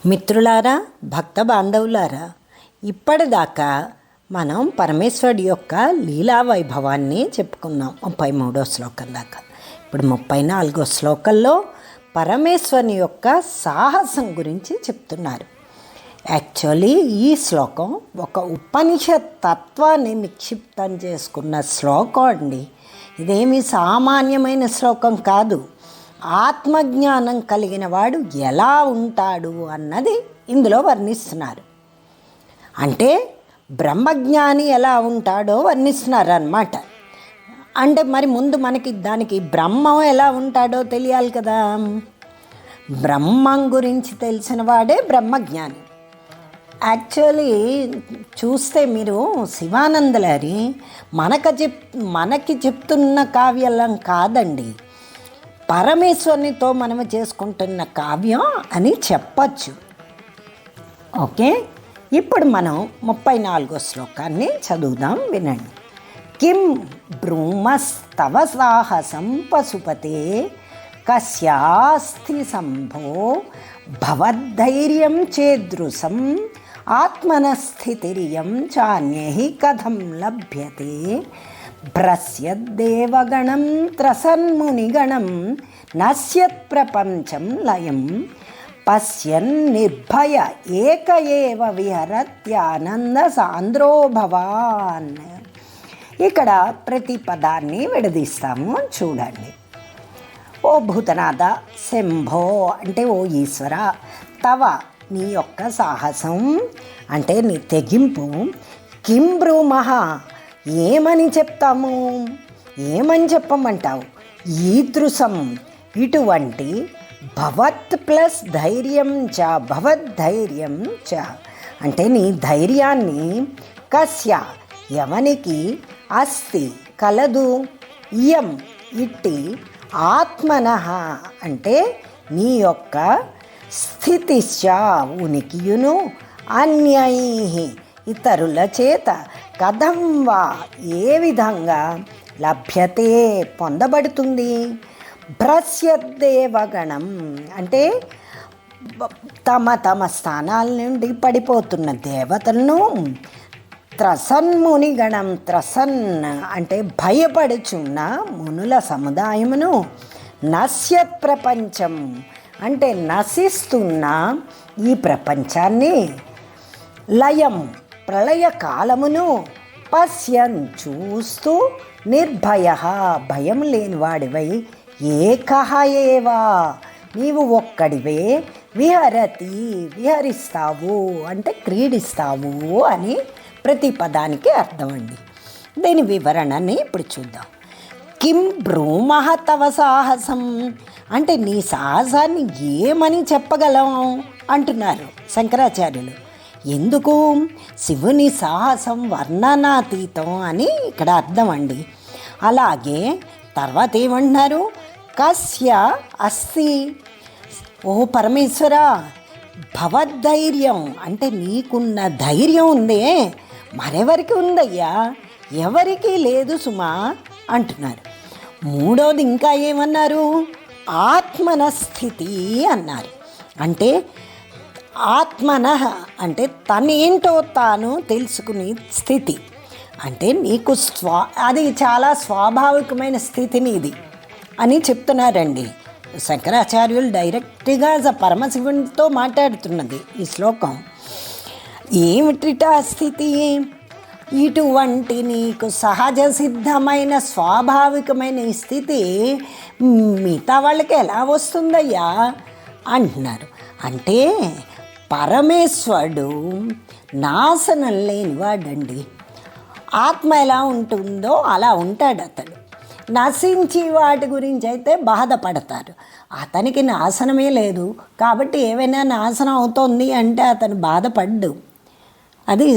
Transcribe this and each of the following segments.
మిత్రులారా, భక్త బాంధవులారా, ఇప్పటిదాకా మనం పరమేశ్వరుడి యొక్క లీలా వైభవాన్ని చెప్పుకున్నాం 33వ శ్లోకం దాకా. ఇప్పుడు 34వ శ్లోకంలో పరమేశ్వరుని యొక్క సాహసం గురించి చెప్తున్నారు. యాక్చువల్లీ ఈ శ్లోకం ఒక ఉపనిషత్ తత్వాన్ని నిక్షిప్తం చేసుకున్న శ్లోకం అండి. ఇదేమి సామాన్యమైన శ్లోకం కాదు. ఆత్మజ్ఞానం కలిగిన వాడు ఎలా ఉంటాడు అన్నది ఇందులో వర్ణిస్తున్నారు. అంటే బ్రహ్మజ్ఞాని ఎలా ఉంటాడో వర్ణిస్తున్నారు అన్నమాట. అంటే మరి ముందు మనకి దానికి బ్రహ్మం ఎలా ఉంటాడో తెలియాలి కదా. బ్రహ్మం గురించి తెలిసిన వాడే బ్రహ్మజ్ఞాని. యాక్చువల్లీ చూస్తే మీరు శివానందలారి మనకి చెప్తున్న కావ్యం కాదండి, పరమేశ్వరునితో మనము చేసుకుంటున్న కావ్యం అని చెప్పచ్చు. ఓకే, ఇప్పుడు మనం 34వ శ్లోకాన్ని చదువుదాం, వినండి. కిం బ్రూమస్తవ సాహసం పశుపతే కస్యాస్తి సంభో భవద్ధైర్యం చేదృశం ఆత్మనస్థితిరియం చాన్యై కథం లభ్యతే భ్రస్యద్దేవగణం త్రసన్మునిగణం నశ్యత్ ప్రపంచం లయం పశ్యన్ నిర్భయ ఏక ఏవ విహరత్యానంద సాంద్రో భవాన్. ఇక్కడ ప్రతి పదాన్ని విడదీస్తాము, చూడండి. ఓ భూతనాథ, శంభో అంటే ఓ ఈశ్వర, తవ నీ యొక్క సాహసం అంటే నీ తెగింపు, కిం బ్రూమః ఏమని చెప్తాము, ఏమని చెప్పమంటావు, ఈదృశం ఇటువంటి, భవత్ ప్లస్ ధైర్యం చ భవద్ధైర్యం చ అంటే నీ ధైర్యాన్ని, కస్య ఎవనికి, అస్తి కలదు, ఇయం ఇట్టి, ఆత్మనః అంటే నీ యొక్క స్థితిశ్చ ఉనికియును, అన్యై ఇతరుల చేత, కథం వా ఏ విధంగా, లభ్యతే పొందబడుతుంది, భ్రస్యద్దేవగణం అంటే తమ తమ స్థానాల నుండి పడిపోతున్న దేవతలను, త్రసన్మునిగణం త్రసన్ అంటే భయపడుచున్న మునుల సముదాయమును, నశ్యత్ ప్రపంచం అంటే నశిస్తున్న ఈ ప్రపంచాన్ని, లయం ప్రళయ కాలమును, పశ్యన్ చూస్తూ, నిర్భయ భయం లేనివాడివై, ఏకః ఏవా నీవు ఒక్కడివే, విహరతి విహరిస్తావు అంటే క్రీడిస్తావు అని ప్రతి పదానికి అర్థం అండి. దీని వివరణని ఇప్పుడు చూద్దాం. కిం బ్రూమః తవ సాహసం అంటే నీ సాహసాన్ని ఏమని చెప్పగలం అంటున్నారు శంకరాచార్యులు. ఎందుకు? శివుని సాహసం వర్ణనాతీతం అని ఇక్కడ అర్థం అండి. అలాగే తర్వాత ఏమంటున్నారు, కస్య అస్తి ఓ పరమేశ్వర, భవద్ధైర్యం అంటే నీకున్న ధైర్యం ఉందే మరెవరికి ఉందయ్యా, ఎవరికీ లేదు సుమా అంటున్నారు. మూడోది ఇంకా ఏమన్నారు, ఆత్మనస్థితి అన్నారు. అంటే ఆత్మనః అంటే తనేంటో తాను తెలుసుకునే స్థితి. అంటే నీకు అది చాలా స్వాభావికమైన స్థితిని ఇది అని చెప్తున్నారండి శంకరాచార్యులు. డైరెక్ట్గా పరమశివునితో మాట్లాడుతున్నది ఈ శ్లోకం. ఏమిటిటా స్థితి? ఇటువంటి నీకు సహజ సిద్ధమైన స్వాభావికమైన ఈ స్థితి మిగతా వాళ్ళకి ఎలా వస్తుందయ్యా అంటున్నారు. అంటే పరమేశ్వరుడు నాశనం లేనివాడండి. ఆత్మ ఎలా ఉంటుందో అలా ఉంటాడు అతడు. నశించి వాటి గురించి అయితే బాధపడతారు. అతనికి నాశనమే లేదు కాబట్టి ఏవైనా నాశనం అవుతోంది అంటే అతను బాధపడ్డు. అది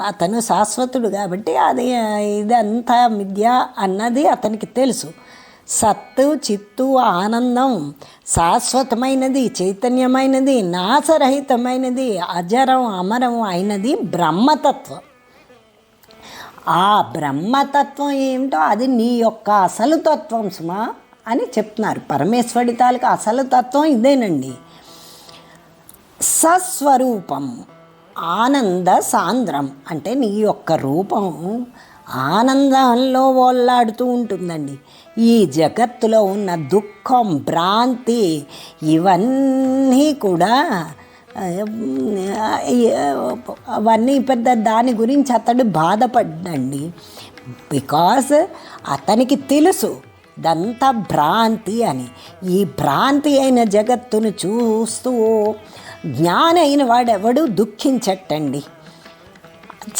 అతను శాశ్వతుడు కాబట్టి అది ఇదంతా మిథ్య అన్నది అతనికి తెలుసు. సత్తు చిత్తు ఆనందం శాశ్వతమైనది, చైతన్యమైనది, నాశరహితమైనది, అజరం అమరం అయినది బ్రహ్మతత్వం. ఆ బ్రహ్మతత్వం ఏమిటో అది నీ యొక్క అసలు తత్వం సుమా అని చెప్తున్నారు. పరమేశ్వరుడి తాలూకా అసలు తత్వం ఇదేనండి. సస్వరూపం ఆనంద సాంద్రం, అంటే నీ యొక్క రూపం ఆనందంలో ఓల్లాడుతూ ఉంటుందండి. ఈ జగత్తులో ఉన్న దుఃఖం, భ్రాంతి ఇవన్నీ కూడా అవన్నీ పెద్ద దాని గురించి అతడు బాధపడ్డండి. బికాజ్ అతనికి తెలుసు ఇదంతా భ్రాంతి అని. ఈ భ్రాంతి అయిన జగత్తును చూస్తూ జ్ఞానైన వాడెవడు దుఃఖించట్టండి.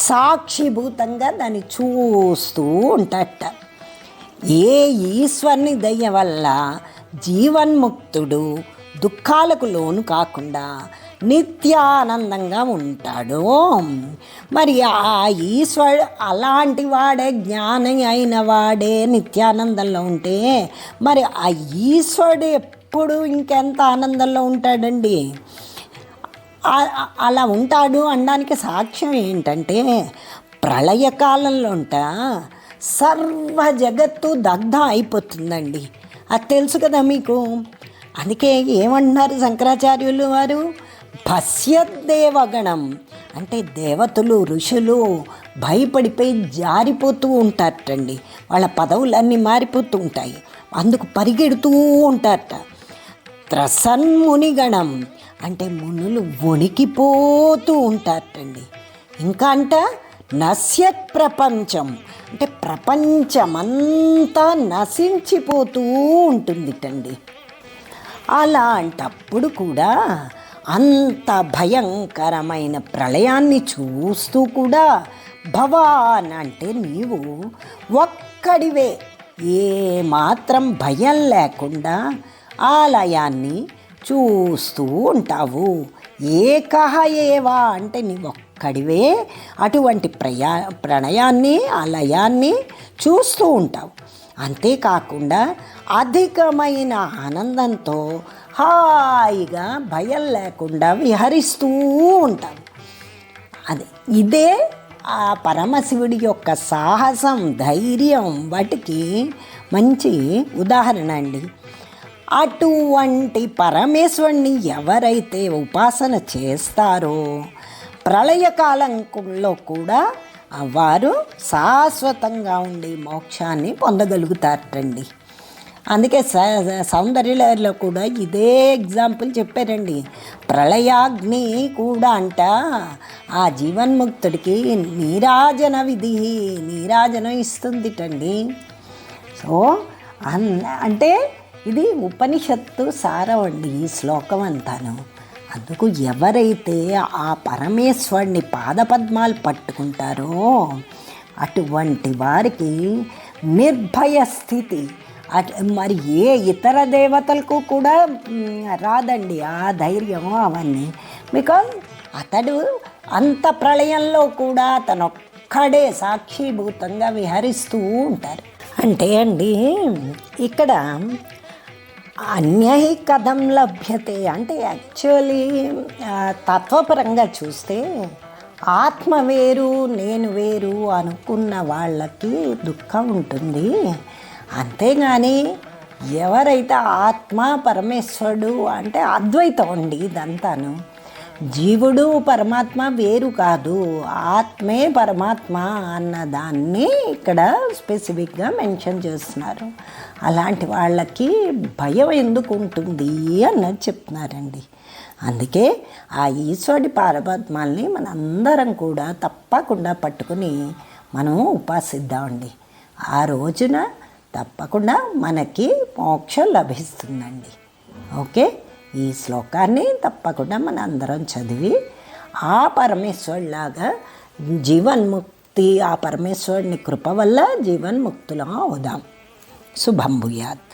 సాక్షిభూతంగా దాన్ని చూస్తూ ఉంటాడట. ఏ ఈశ్వరుని దయ వల్ల జీవన్ముక్తుడు దుఃఖాలకు లోను కాకుండా నిత్యానందంగా ఉంటాడో, మరి ఆ ఈశ్వరుడు అలాంటి వాడే, జ్ఞాని అయిన వాడే నిత్యానందంలో ఉంటే మరి ఆ ఈశ్వరుడు ఎప్పుడు ఇంకెంత ఆనందంలో ఉంటాడండి. అలా ఉంటాడు అనడానికి సాక్ష్యం ఏంటంటే, ప్రళయకాలంలోంట సర్వ జగత్తు దగ్ధం అయిపోతుందండి. అది తెలుసు కదా మీకు. అందుకే ఏమంటున్నారు శంకరాచార్యులు వారు, భస్యదేవగణం అంటే దేవతలు, ఋషులు భయపడిపోయి జారిపోతూ ఉంటారటండి. వాళ్ళ పదవులన్నీ మారిపోతూ ఉంటాయి, అందుకు పరిగెడుతూ ఉంటారట. త్రసన్మునిగణం అంటే మునులు వణికిపోతూ ఉంటారటండి. ఇంకా అంట నశ్యత్ ప్రపంచం అంటే ప్రపంచమంతా నశించిపోతూ ఉంటుందిటండి. అలాంటప్పుడు కూడా అంత భయంకరమైన ప్రళయాన్ని చూస్తూ కూడా భవాన్ అంటే నీవు ఒక్కడివే ఏమాత్రం భయం లేకుండా ఆలయాన్ని చూస్తూ ఉంటావు. ఏకహ ఏవా అంటే నీ ఒక్కడివే అటువంటి ప్రణయాన్ని, ఆలయాన్ని చూస్తూ ఉంటావు. అంతేకాకుండా అధికమైన ఆనందంతో హాయిగా భయం లేకుండా విహరిస్తూ ఉంటావు. ఇదే ఆ పరమశివుడి యొక్క సాహసం, ధైర్యం వాటికి మంచి ఉదాహరణ అండి. అటువంటి పరమేశ్వరుని ఎవరైతే ఉపాసన చేస్తారో ప్రళయకాలంలో కూడా వారు శాశ్వతంగా ఉండి మోక్షాన్ని పొందగలుగుతారటండి. అందుకే సౌందర్యలో కూడా ఇదే ఎగ్జాంపుల్ చెప్పారండి. ప్రళయాగ్ని కూడా అంట ఆ జీవన్ముక్తుడికి నీరాజన విధి, నీరాజనం ఇస్తుందిటండి. సో అంటే ఇది ఉపనిషత్తు సారం అండి ఈ శ్లోకం అంతాను. అందుకు ఎవరైతే ఆ పరమేశ్వరుని పాదపద్మాలు పట్టుకుంటారో అటువంటి వారికి నిర్భయ స్థితి. మరి ఏ ఇతర దేవతలకు కూడా రాదండి ఆ ధైర్యం అవన్నీ. బికాజ్ అతడు అంత ప్రళయంలో కూడా తనొక్కడే సాక్షిభూతంగా విహరిస్తూ ఉంటారు. అంటే అండి ఇక్కడ అన్యహి కథం లభ్యతే అంటే యాక్చువల్లీ తత్వపరంగా చూస్తే ఆత్మ వేరు, నేను వేరు అనుకున్న వాళ్ళకి దుఃఖం ఉంటుంది. అంతేగాని ఎవరైతే ఆత్మ పరమేశ్వరుడు అంటే అద్వైతం అండి ఇదంతాను. జీవుడు పరమాత్మ వేరు కాదు, ఆత్మే పరమాత్మ అన్నదాన్ని ఇక్కడ స్పెసిఫిక్గా మెన్షన్ చేస్తున్నారు. అలాంటి వాళ్ళకి భయం ఎందుకు ఉంటుంది అన్నది చెప్తున్నారండి. అందుకే ఆ ఈశ్వరుడి పరమాత్మల్ని మనందరం కూడా తప్పకుండా పట్టుకుని మనం ఉపాసిద్దామండి. ఆ రోజున తప్పకుండా మనకి మోక్షం లభిస్తుందండి. ఓకే, ఈ శ్లోకాన్ని తప్పకుండా మన అందరం చదివి ఆ పరమేశ్వరులాగా జీవన్ముక్తి, ఆ పరమేశ్వరుని కృప వల్ల జీవన్ముక్తులం అవుదాం. శుభం భూయాత్.